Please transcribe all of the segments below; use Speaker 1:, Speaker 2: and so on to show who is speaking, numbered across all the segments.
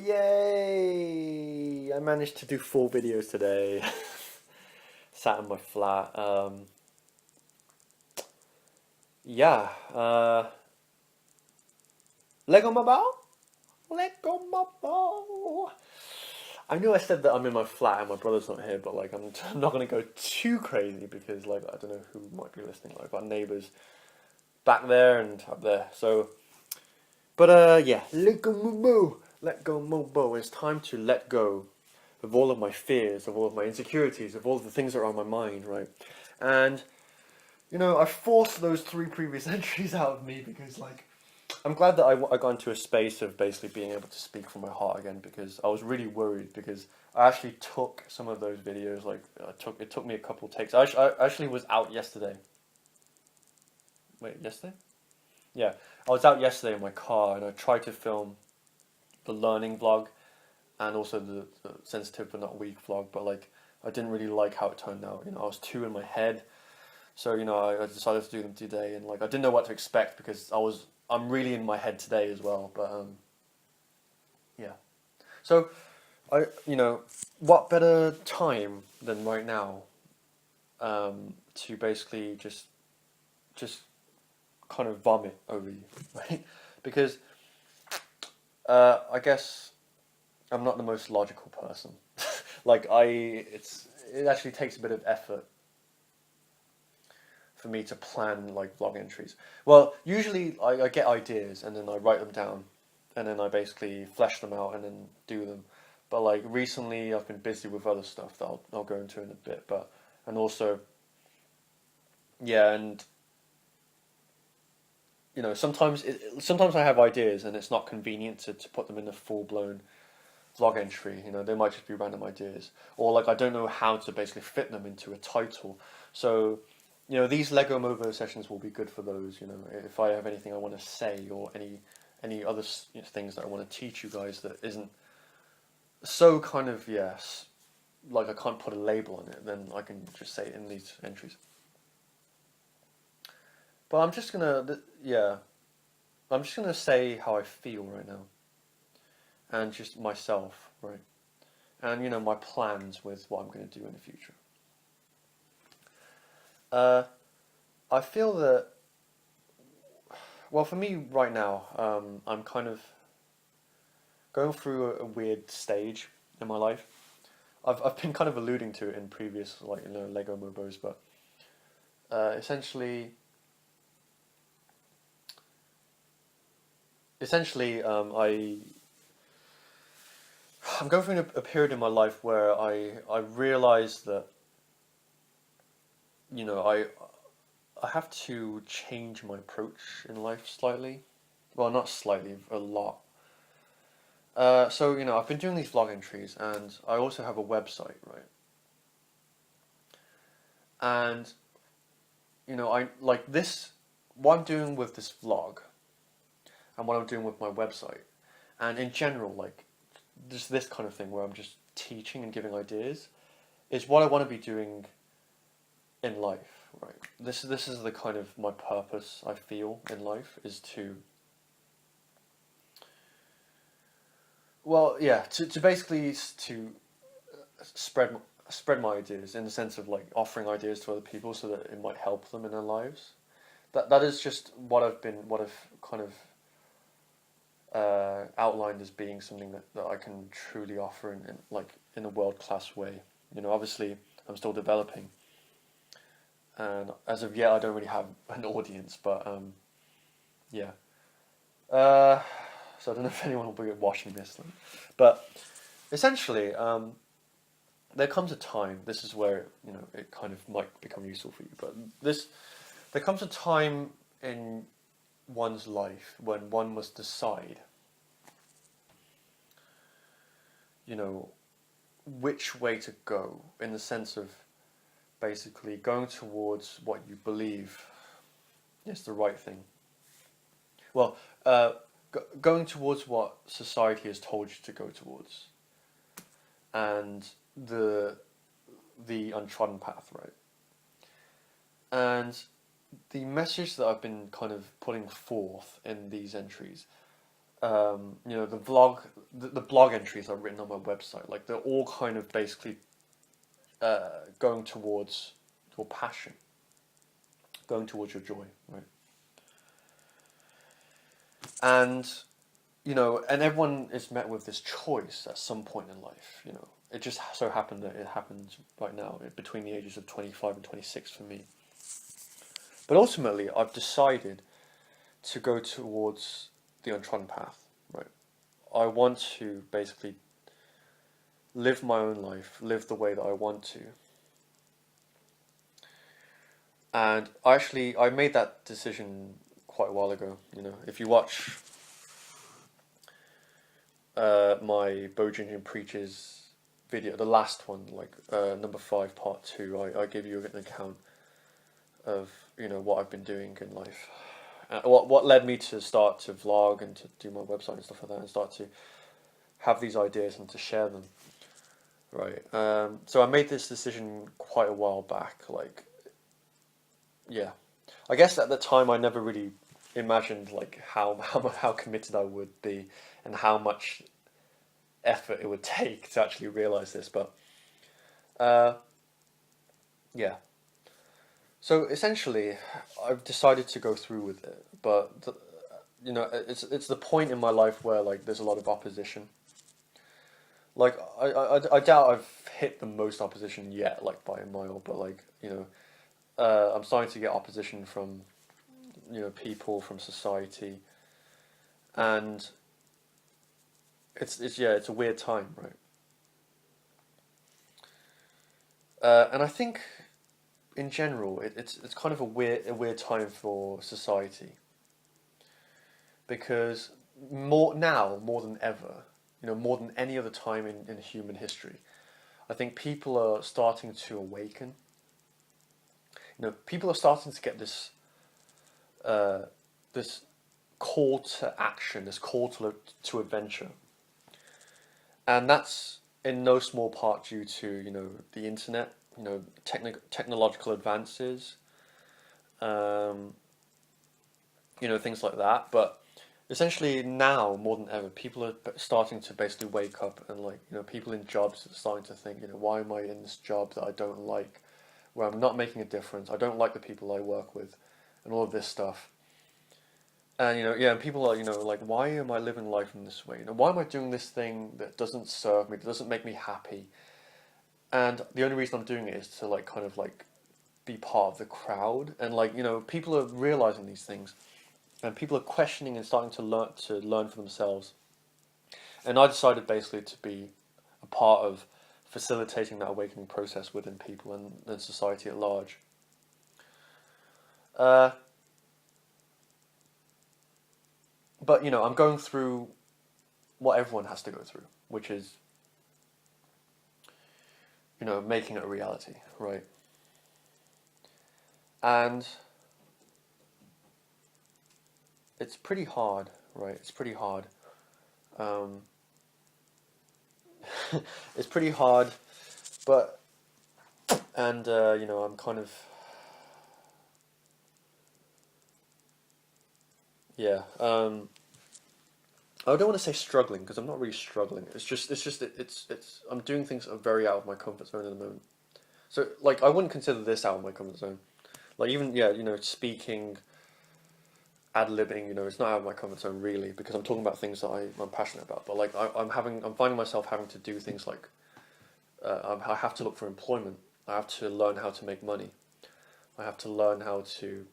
Speaker 1: Yay! I managed to do 4 videos today. Sat in my flat. Yeah. LEGOMOBO? LEGOMOBO! I know I said that I'm in my flat and my brother's not here, but like I'm not gonna go too crazy because like I don't know who might be listening. Like I've got neighbors back there and up there. So, but yeah, LEGOMOBO, LEGOMOBO. It's time to let go of all of my fears, of all of my insecurities, of all of the things that are on my mind, right? And I forced those 3 previous entries out of me because like I'm glad that I got into a space of basically being able to speak from my heart again, because I was really worried because I actually took some of those videos, like it took me a couple takes. I actually was out yesterday. Wait, yesterday? Yeah, I was out yesterday in my car and I tried to film the learning vlog and also the sensitive but not weak vlog, but like I didn't really like how it turned out. I was too in my head, so I decided to do them today, and like I didn't know what to expect because I'm really in my head today as well. But yeah. So what better time than right now to basically just kind of vomit over you, right? Because I guess I'm not the most logical person. Like it actually takes a bit of effort for me to plan like vlog entries. Well, usually I get ideas and then I write them down and then I basically flesh them out and then do them. But like recently I've been busy with other stuff that I'll go into in a bit. But and also yeah, and sometimes I have ideas and it's not convenient to put them in a full blown vlog entry. They might just be random ideas, or like I don't know how to basically fit them into a title. So these LEGOMOBO sessions will be good for those. If I have anything I want to say or any other things that I want to teach you guys that isn't so kind of yes, like I can't put a label on it, then I can just say it in these entries. But I'm just gonna say how I feel right now, and just myself, right, and my plans with what I'm gonna do in the future. I feel that, well, for me right now, I'm kind of going through a weird stage in my life. I've been kind of alluding to it in previous LEGOMOBOs, but essentially I'm going through a period in my life where I realize that I have to change my approach in life slightly. Well, not slightly, a lot. So I've been doing these vlog entries, and I also have a website, right? And I like this. What I'm doing with this vlog, and what I'm doing with my website, and in general, like just this kind of thing where I'm just teaching and giving ideas, is what I want to be doing in life, right? This is the kind of my purpose I feel in life, is to, well, yeah, to basically to spread my ideas in the sense of like offering ideas to other people so that it might help them in their lives. That is just what I've kind of outlined as being something that I can truly offer in a world-class way. Obviously I'm still developing, and as of yet I don't really have an audience, but yeah. So I don't know if anyone will be watching this, but essentially, there comes a time. This is where it kind of might become useful for you. But there comes a time in one's life when one must decide, which way to go, in the sense of basically going towards what you believe is the right thing. Well, going towards what society has told you to go towards, and the untrodden path, right? And the message that I've been kind of putting forth in these entries you know, the blog entries I've written on my website, like they're all kind of basically going towards your passion, going towards your joy, right? And you know, and everyone is met with this choice at some point in life. You know, it just so happened that it happens right now between the ages of 25 and 26 for me. But ultimately, I've decided to go towards the untrodden path, right? I want to basically live my own life, live the way that I want to. And I made that decision quite a while ago. You know, if you watch my Bojinjan Preaches video, the last one, like number 5, part 2, I give you an account of, you know, what I've been doing in life. What led me to start to vlog and to do my website and stuff like that, and start to have these ideas and to share them. Right. So I made this decision quite a while back. Like, yeah, I guess at the time I never really imagined like how committed I would be and how much effort it would take to actually realize this. But yeah. So essentially, I've decided to go through with it, but you know, it's the point in my life where like there's a lot of opposition. Like I doubt I've hit the most opposition yet, like by a mile, but like, you know, I'm starting to get opposition from, you know, people, from society, and it's a weird time, right? And I think in general it's kind of a weird time for society, because more than ever, you know, more than any other time in human history, I think people are starting to awaken. You know, people are starting to get uh, this call to action, this call to adventure, and that's in no small part due to, you know, the internet, you know, technological advances, um, you know, things like that. But essentially now more than ever, people are starting to basically wake up, and like, you know, people in jobs are starting to think, you know, why am I in this job that I don't like, where I'm not making a difference, I don't like the people I work with, and all of this stuff. And you know, yeah, and people are, you know, like, why am I living life in this way? You know, why am I doing this thing that doesn't serve me, that doesn't make me happy? And the only reason I'm doing it is to like kind of like be part of the crowd. And like, you know, people are realizing these things, and people are questioning and starting to learn for themselves. And I decided basically to be a part of facilitating that awakening process within people and society at large. Uh, but you know, I'm going through what everyone has to go through, which is, you know, making it a reality, right? And it's pretty hard, right? It's pretty hard. Um, it's pretty hard, but and you know, I'm kind of, yeah. I don't want to say struggling, because I'm not really struggling. It's I'm doing things that are very out of my comfort zone at the moment. So like, I wouldn't consider this out of my comfort zone. Like, even, yeah, you know, speaking, ad-libbing, you know, it's not out of my comfort zone really, because I'm talking about things that I'm passionate about. But like, I'm finding myself having to do things like, I have to look for employment. I have to learn how to make money. I have to learn how to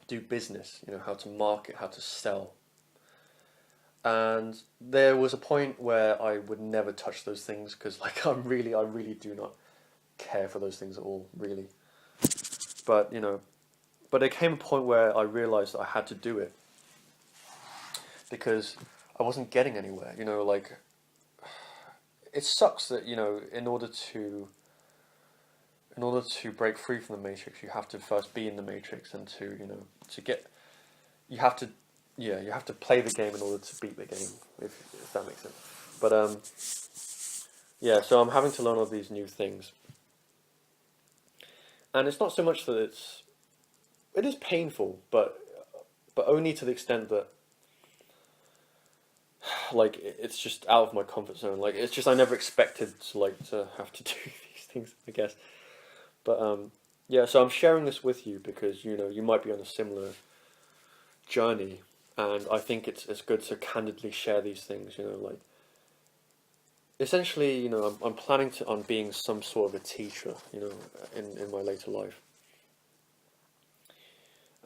Speaker 1: do business, you know, how to market, how to sell. And there was a point where I would never touch those things, because like, I really do not care for those things at all, really. But you know, but there came a point where I realized that I had to do it, because I wasn't getting anywhere. You know, like, it sucks that, you know, in order to break free from the matrix, you have to first be in the matrix, and to, you know, to get, you have to, yeah, you have to play the game in order to beat the game, if that makes sense. But yeah, so I'm having to learn all these new things, and it's not so much that it is painful, but only to the extent that like it's just out of my comfort zone. Like it's just I never expected to have to do these things, I guess. But yeah, so I'm sharing this with you because you might be on a similar journey, and I think it's good to candidly share these things. Like essentially, I'm planning on being some sort of a teacher, in my later life.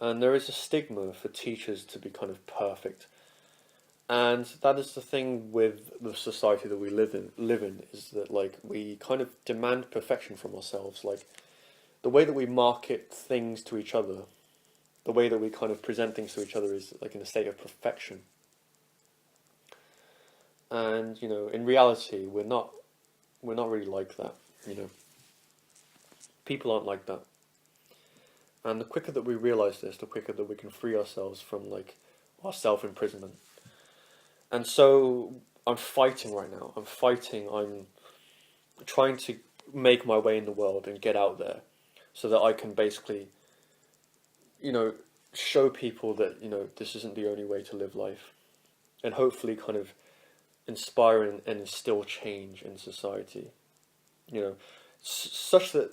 Speaker 1: And there is a stigma for teachers to be kind of perfect. And that is the thing with the society that we live in is that like we kind of demand perfection from ourselves. Like the way that we market things to each other, the way that we kind of present things to each other is like in a state of perfection. And in reality, we're not really like that. People aren't like that. And the quicker that we realize this, the quicker that we can free ourselves from like our self-imprisonment. And so I'm fighting right now. I'm trying to make my way in the world and get out there so that I can basically, show people that, this isn't the only way to live life. And hopefully kind of inspire and instill change in society. Such that,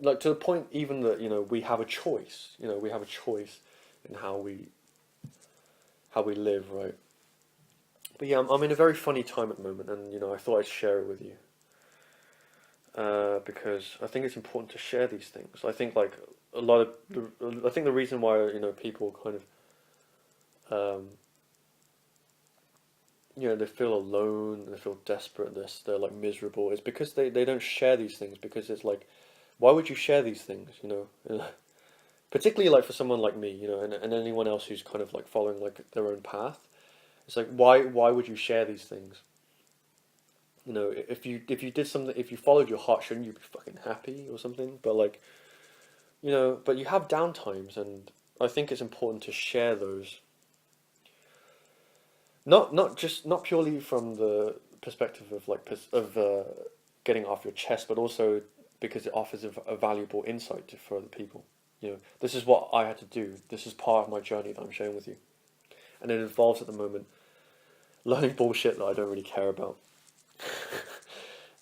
Speaker 1: like to the point even that, we have a choice. We have a choice in how we live, right? But yeah, I'm in a very funny time at the moment, and I thought I'd share it with you because I think it's important to share these things. I think like I think the reason why people kind of they feel alone, they feel desperate, they're like miserable, is because they don't share these things, because it's like, why would you share these things, particularly like for someone like me, and anyone else who's kind of like following like their own path. It's like, why would you share these things? If you did something, if you followed your heart, shouldn't you be fucking happy or something? But like, but you have downtimes, and I think it's important to share those. Not purely from the perspective of like getting off your chest, but also because it offers a valuable insight for other people. This is what I had to do. This is part of my journey that I'm sharing with you, and it involves at the moment learning bullshit that I don't really care about.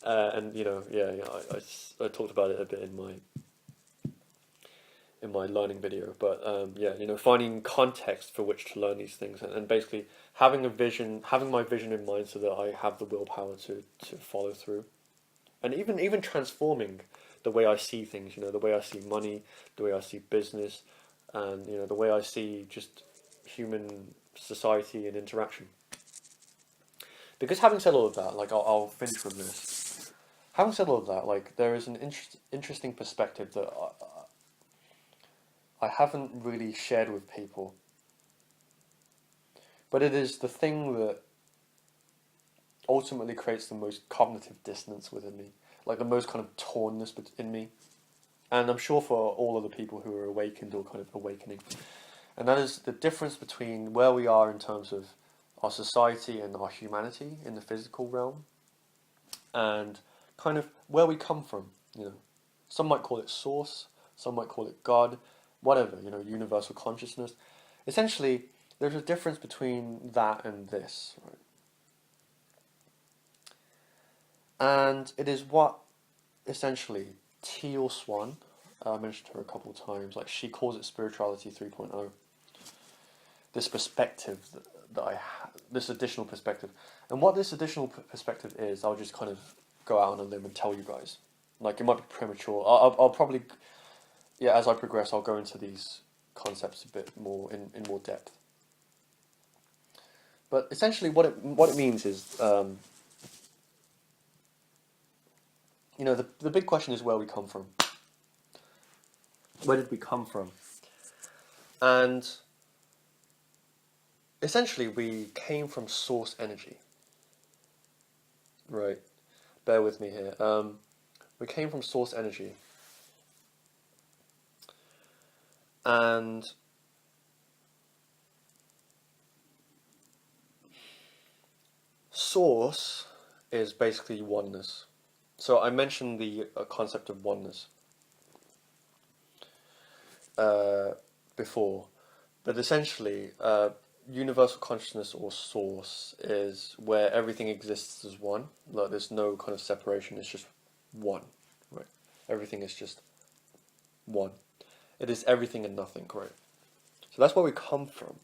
Speaker 1: And I talked about it a bit in my learning video, but finding context for which to learn these things, and basically having my vision in mind so that I have the willpower to follow through, and even transforming the way I see things, the way I see money, the way I see business, and the way I see just human society and interaction. Because having said all of that, like I'll finish with this. Having said all of that, like there is an interesting perspective that I haven't really shared with people, but it is the thing that ultimately creates the most cognitive dissonance within me, like the most kind of tornness in me, and I'm sure for all of the people who are awakened or kind of awakening, and that is the difference between where we are in terms of our society and our humanity in the physical realm, and kind of where we come from. Some might call it source, some might call it God, whatever, universal consciousness. Essentially, there's a difference between that and this, right? And it is what, essentially, Teal Swan, I mentioned her a couple of times, like she calls it spirituality 3.0. This perspective that I have, this additional perspective. And what this additional perspective is, I'll just kind of go out on a limb and tell you guys. Like, it might be premature. I'll probably, as I progress, I'll go into these concepts a bit more in more depth. But essentially what it means is, the big question is where we come from. Where did we come from? And essentially we came from source energy. Right. Bear with me here. We came from source energy. And source is basically oneness. So I mentioned the concept of oneness before, but essentially universal consciousness or source is where everything exists as one. Like there's no kind of separation. It's just one, right? Everything is just one. It is everything and nothing, right? So that's where we come from.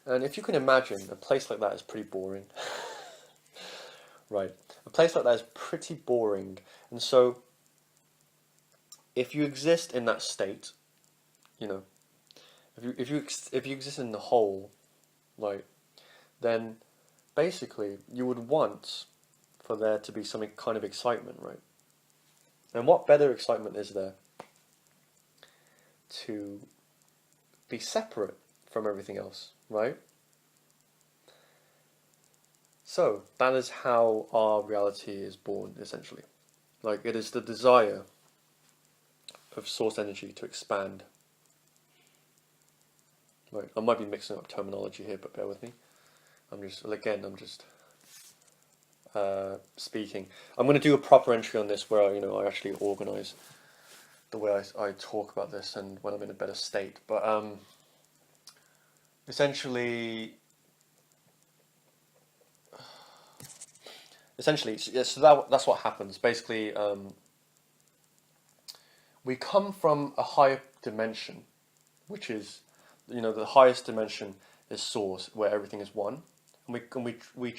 Speaker 1: And if you can imagine, a place like that is pretty boring. Right. A place like that is pretty boring. And so, if you exist in that state, you know, if you exist in the whole, like, then basically you would want for there to be some kind of excitement, right? And what better excitement is there to be separate from everything else, right? So that is how our reality is born, essentially. Like it is the desire of source energy to expand. Right, I might be mixing up terminology here, but bear with me. I'm just speaking. I'm going to do a proper entry on this where I actually organise the way I talk about this and when I'm in a better state. But essentially, yeah, so that's what happens. Basically, we come from a higher dimension, which is, the highest dimension is source, where everything is one, and we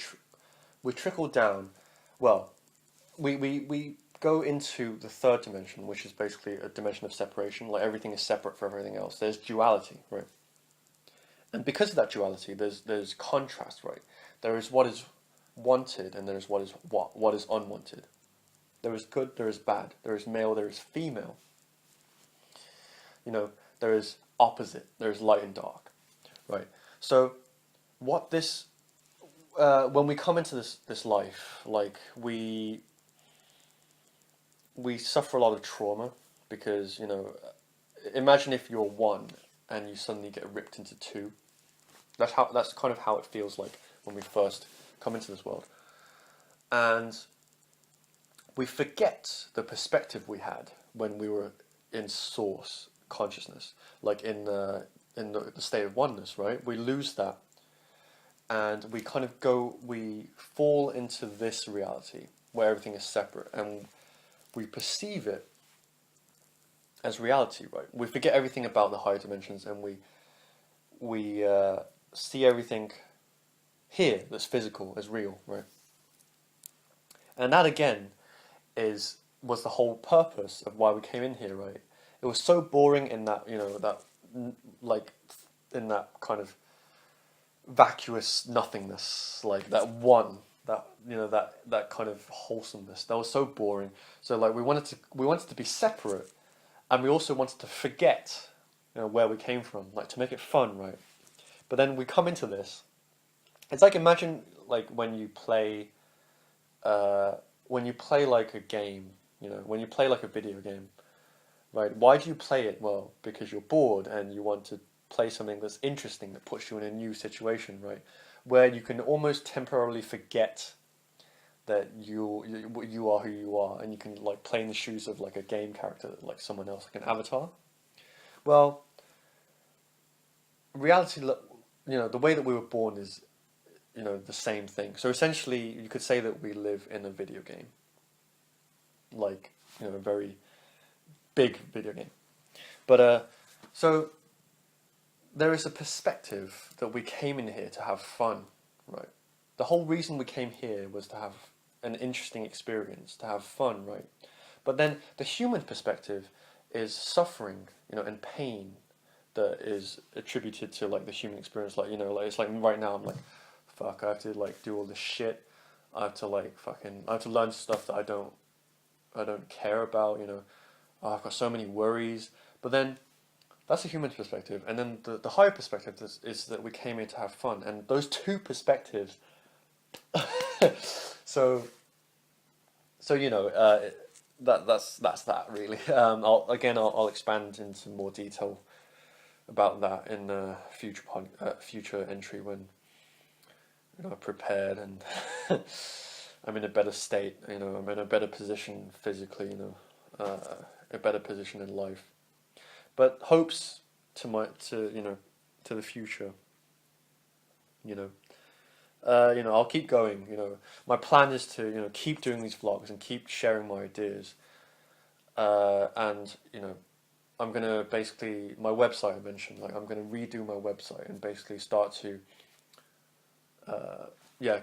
Speaker 1: trickle down. Well, we go into the third dimension, which is basically a dimension of separation. Like everything is separate from everything else. There's duality, right? And because of that duality, there's contrast, right? There is what is wanted, and there is what is unwanted. There is good, there is bad. There is male, there is female. There is opposite. There is light and dark, right? So, when we come into this life, like we suffer a lot of trauma because imagine if you're one and you suddenly get ripped into two. That's kind of how it feels like when we first come into this world, and we forget the perspective we had when we were in source consciousness, like in the state of oneness, right? We lose that, and we fall into this reality where everything is separate, and we perceive it as reality, right? We forget everything about the higher dimensions, and we see everything here that's physical as real, right? And that again was the whole purpose of why we came in here, right? It was so boring in that in that kind of vacuous nothingness, like that one, that kind of wholesomeness. That was so boring. So like we wanted to be separate, and we also wanted to forget, where we came from, like to make it fun, right? But then we come into this. It's like imagine like when you play like a game, when you play like a video game, right? Why do you play it? Well, because you're bored and you want to play something that's interesting, that puts you in a new situation, right? Where you can almost temporarily forget that you are who you are, and you can like play in the shoes of like a game character, like someone else, like an avatar. Well, reality, the way that we were born is, the same thing. So essentially, you could say that we live in a video game, like a very big video game. But so there is a perspective that we came in here to have fun, right? The whole reason we came here was to have an interesting experience, to have fun, right? But then the human perspective is suffering, and pain that is attributed to like the human experience. Like like it's like right now I'm like, fuck, I have to like do all this shit. I have to learn stuff that I don't care about. Oh, I've got so many worries. But then that's a human perspective, and then the higher perspective is that we came here to have fun, and those two perspectives. so that's that really. I'll expand into more detail about that in a future entry when I'm prepared and I'm in a better state. I'm in a better position physically. A better position in life. But hopes to the future. I'll keep going. My plan is to keep doing these vlogs and keep sharing my ideas. And I'm gonna basically my website I mentioned, like I'm gonna redo my website and basically start to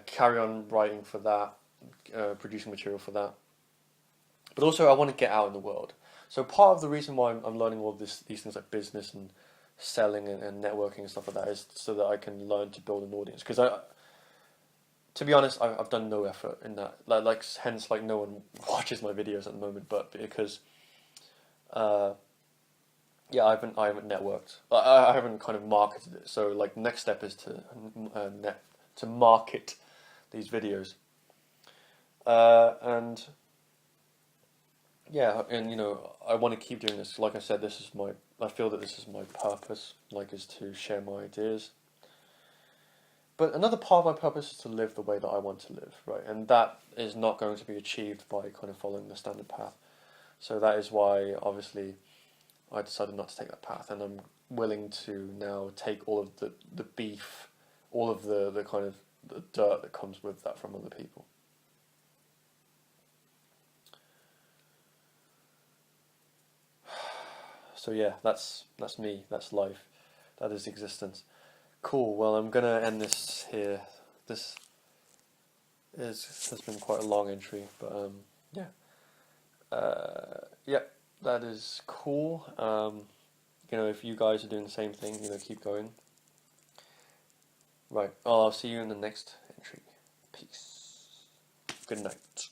Speaker 1: carry on writing for that, producing material for that. But also I want to get out in the world. So part of the reason why I'm learning all these things like business and selling and networking and stuff like that is so that I can learn to build an audience. Because to be honest, I've done no effort in that. Hence, no one watches my videos at the moment. But because, I haven't networked. I haven't kind of marketed it. So the next step is to market these videos. And I want to keep doing this. Like I said, I feel that this is my purpose. Is to share my ideas. But another part of my purpose is to live the way that I want to live, right? And that is not going to be achieved by kind of following the standard path. So that is why, obviously, I decided not to take that path, and I'm willing to now take all of the beef, all of the kind of the dirt that comes with that from other people. So yeah, that's me, that's life, that is existence. Cool, well I'm gonna end this here. This has been quite a long entry, but that is cool. If you guys are doing the same thing, keep going. Right, I'll see you in the next entry. Peace. Good night.